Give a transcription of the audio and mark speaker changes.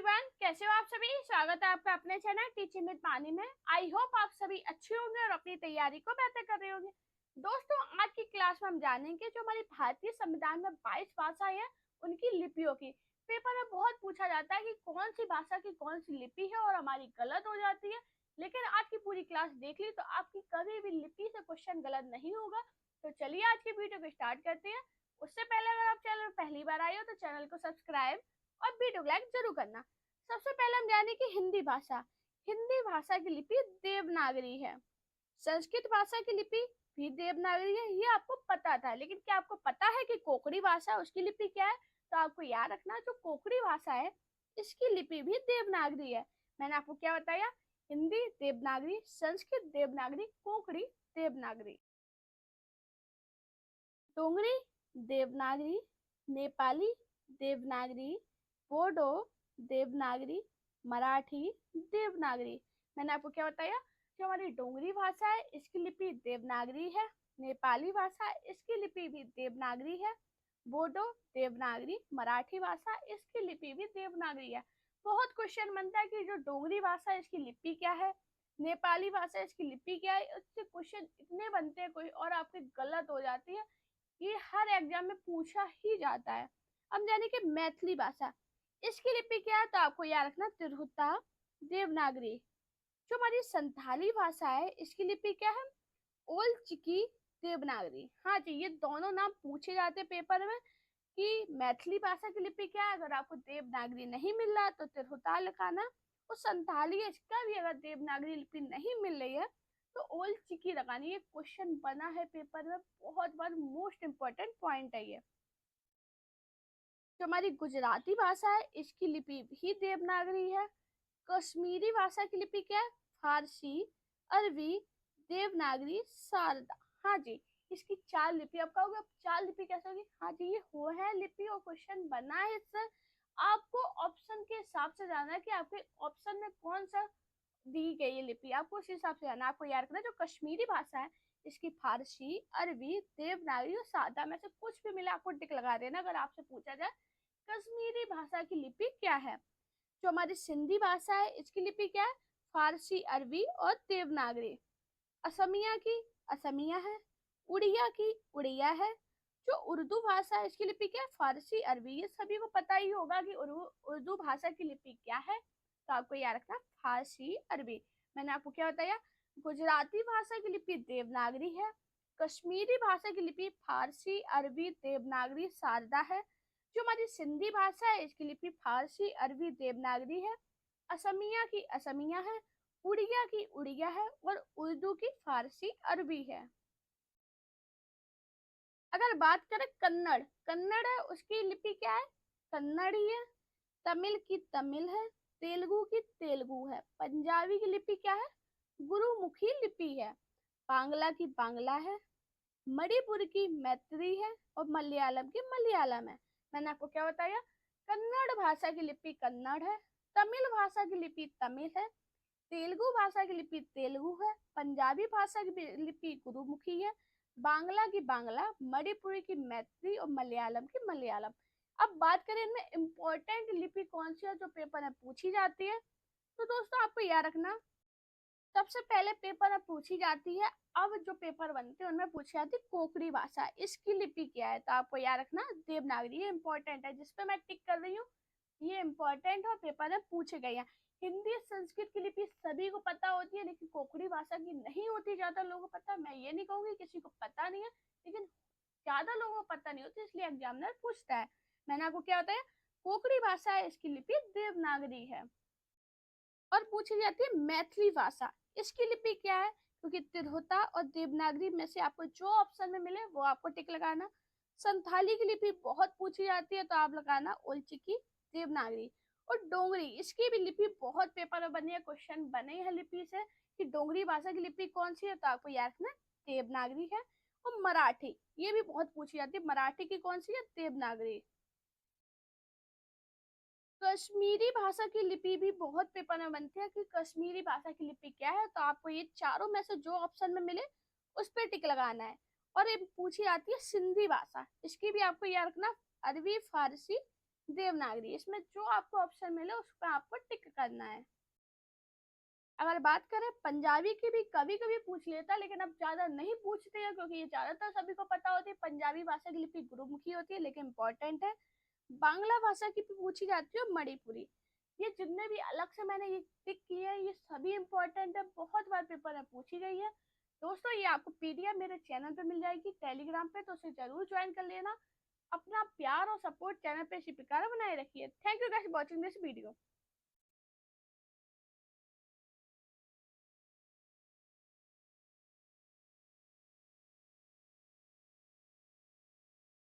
Speaker 1: Everyone, कैसे हो आप सभी। स्वागत है आपका अपने चैनल टीचिंग विद पानी में। आई होप आप सभी अच्छे होंगे और अपनी तैयारी को बेहतर कर रहे होंगे। दोस्तों, आज की क्लास में हम जानेंगे जो हमारी भारतीय संविधान में 22 भाषाएं हैं उनकी लिपियों की। पेपर में बहुत पूछा जाता है कि कौन सी भाषा की कौन सी लिपि है और हमारी गलत हो जाती है, लेकिन आज की पूरी क्लास देख ली तो आपकी कभी भी लिपि से क्वेश्चन गलत नहीं होगा। तो चलिए आज की वीडियो को स्टार्ट करते हैं। उससे पहले अगर आप चैनल पर पहली बार आए हो तो चैनल को सब्सक्राइब और वीडियो को लाइक जरूर करना। सबसे पहले हम जाने की हिंदी भाषा। हिंदी भाषा की लिपि देवनागरी है। संस्कृत भाषा की लिपि भी देवनागरी है, ये आपको पता था, लेकिन क्या आपको पता है कि कोंकणी भाषा उसकी लिपि क्या है? तो आपको याद रखना, जो कोंकणी भाषा है इसकी लिपि भी देवनागरी है। मैंने आपको क्या बताया? हिंदी देवनागरी, संस्कृत देवनागरी, कोंकणी देवनागरी। डोंगरी देवनागरी, नेपाली देवनागरी, बोडो देवनागरी, मराठी देवनागरी। मैंने आपको क्या बताया? जो हमारी डोंगरी भाषा है इसकी लिपि देवनागरी है, नेपाली भाषा इसकी लिपि भी देवनागरी है, बोडो देवनागरी, मराठी भाषा इसकी लिपि भी देवनागरी है। बहुत क्वेश्चन बनता है कि जो डोंगरी भाषा है इसकी लिपि क्या है, नेपाली भाषा इसकी लिपि क्या है। इससे क्वेश्चन इतने बनते हैं कोई और आपके गलत हो जाती है, ये हर एग्जाम में पूछा ही जाता है। हम जाने कि मैथिली भाषा इसकी लिपि क्या है, तो आपको याद रखना तिरहुता देवनागरी। जो हमारी संथाली भाषा है इसकी लिपि क्या है? ओल चिकी देवनागरी। हाँ जी, ये दोनों नाम पूछे जाते हैं पेपर में कि मैथिली भाषा की लिपि क्या है। अगर आपको देवनागरी नहीं मिल रहा तो तिरहुता लिखाना, और संथाली इसका भी अगर देवनागरी लिपि नहीं मिल रही है तो ओल चिकी लगानी। ये क्वेश्चन बना है पेपर में बहुत बार, मोस्ट इंपॉर्टेंट पॉइंट है ये। जो हमारी गुजराती भाषा है इसकी लिपि भी देवनागरी है। कश्मीरी भाषा की लिपि क्या है? फारसी, अरबी, देवनागरी, शारदा। हाँ जी, इसकी 4 लिपि। आप कहोगे अब 4 लिपि कैसे होगी? हाँ जी, ये वो है लिपि और क्वेश्चन बना है इससे। आपको ऑप्शन के हिसाब से जाना है कि आपके ऑप्शन में कौन सा दी गई है लिपि, आपको उस हिसाब से जाना। आपको याद रखना जो कश्मीरी भाषा है इसकी फारसी, अरबी, देवनागरी और सादा में से कुछ भी मिला आपको टिक लगा देना अगर आपसे पूछा जाए कश्मीरी भाषा की लिपि क्या है। जो हमारी सिंधी भाषा है इसकी लिपि क्या है? फारसी, अरबी और देवनागरी। असमिया की असमिया है, उड़िया की उड़िया है। जो उर्दू भाषा है इसकी लिपि क्या है? फारसी, अरबी। ये सभी को पता ही होगा कि उर्दू भाषा की लिपि क्या है, तो आपको याद रखना फारसी, अरबी। मैंने आपको क्या बताया? गुजराती भाषा की लिपि देवनागरी है, कश्मीरी भाषा की लिपि फारसी, अरबी, देवनागरी, शारदा है। जो हमारी सिंधी भाषा है इसकी लिपि फारसी, अरबी, देवनागरी है। असमिया की असमिया है, उड़िया की उड़िया है और उर्दू की फारसी, अरबी है। अगर बात करें कन्नड़, कन्नड़ है उसकी लिपि क्या है? कन्नड़ ही है। तमिल की तमिल है, तेलुगु की तेलुगु है। पंजाबी की लिपि क्या है? गुरुमुखी लिपि है। बांग्ला की बांग्ला है, मणिपुर की मैत्री है और मलयालम की मलयालम है। मैंने आपको क्या बताया? कन्नड़ भाषा की लिपि कन्नड़ है, तमिल भाषा की लिपि तमिल है, तेलुगु भाषा की लिपि तेलुगु है, पंजाबी भाषा की लिपि गुरुमुखी है, बांग्ला की बांग्ला, मणिपुरी की मैत्री और मलयालम की मलयालम। अब बात करें इनमें इम्पोर्टेंट लिपि कौन सी है जो पेपर में पूछी जाती है, तो दोस्तों आपको याद रखना सबसे पहले पेपर में पूछी जाती है, अब जो पेपर बनते हैं उनमें पूछी जाती है कोंकणी भाषा, इसकी लिपि क्या है? तो आपको याद रखना देवनागरी। ये इंपॉर्टेंट है, जिसपे मैं टिक कर रही हूँ ये इंपॉर्टेंट है और पेपर में पूछे गए हैं। हिंदी संस्कृत की लिपि सभी को पता होती है, लेकिन कोंकणी भाषा की नहीं होती। ज्यादा लोगों को पता, मैं ये नहीं कहूंगी किसी को पता नहीं है, लेकिन ज्यादा लोगों को पता नहीं होती, इसलिए एग्जामिनर पूछता है। मैंने आपको क्या बताया? कोंकणी भाषा है इसकी लिपि देवनागरी है। और पूछी जाती है मैथिली भाषा, इसकी लिपि क्या है? क्योंकि तिरहुता और देवनागरी में से आपको जो ऑप्शन में मिले वो आपको टिक लगाना। संथाली की लिपि बहुत पूछी जाती है, तो आप लगाना ओलचिकी देवनागरी। और डोंगरी, इसकी भी लिपि बहुत पेपर में बनी है, क्वेश्चन बने हैं लिपि से कि डोंगरी भाषा की लिपि कौन सी है, तो आपको याद रखना देवनागरी है। और मराठी, ये भी बहुत पूछी जाती है, मराठी की कौन सी है? देवनागरी। कश्मीरी भाषा की लिपि भी बहुत पेपर में बनती है कि कश्मीरी भाषा की लिपि क्या है, तो आपको ये चारों में से जो ऑप्शन में मिले उस पर टिक लगाना है। और ये पूछी जाती है सिंधी भाषा, इसकी भी आपको याद रखना अरबी, फारसी, देवनागरी। इसमें जो आपको ऑप्शन मिले उस पर आपको टिक करना है। अगर बात करें पंजाबी की, भी कभी कभी पूछ लेता, लेकिन अब ज्यादा नहीं पूछते हैं क्योंकि ये ज्यादातर सभी को पता होती है। पंजाबी भाषा की लिपि गुरुमुखी होती है, लेकिन इंपॉर्टेंट है। बांग्ला भाषा की भी पूछी जाती है मणिपुरी। ये जितने भी अलग से मैंने ये टिक किए हैं ये सभी इंपॉर्टेंट है, बहुत बार पेपर में पूछी गई है। दोस्तों ये आपको पीडीएफ मेरे चैनल पे मिल जाएगी टेलीग्राम पे, तो उसे जरूर ज्वाइन कर लेना। अपना प्यार और सपोर्ट चैनल पे इसी प्रकार बनाए रखिए। Thank you guys for watching this video.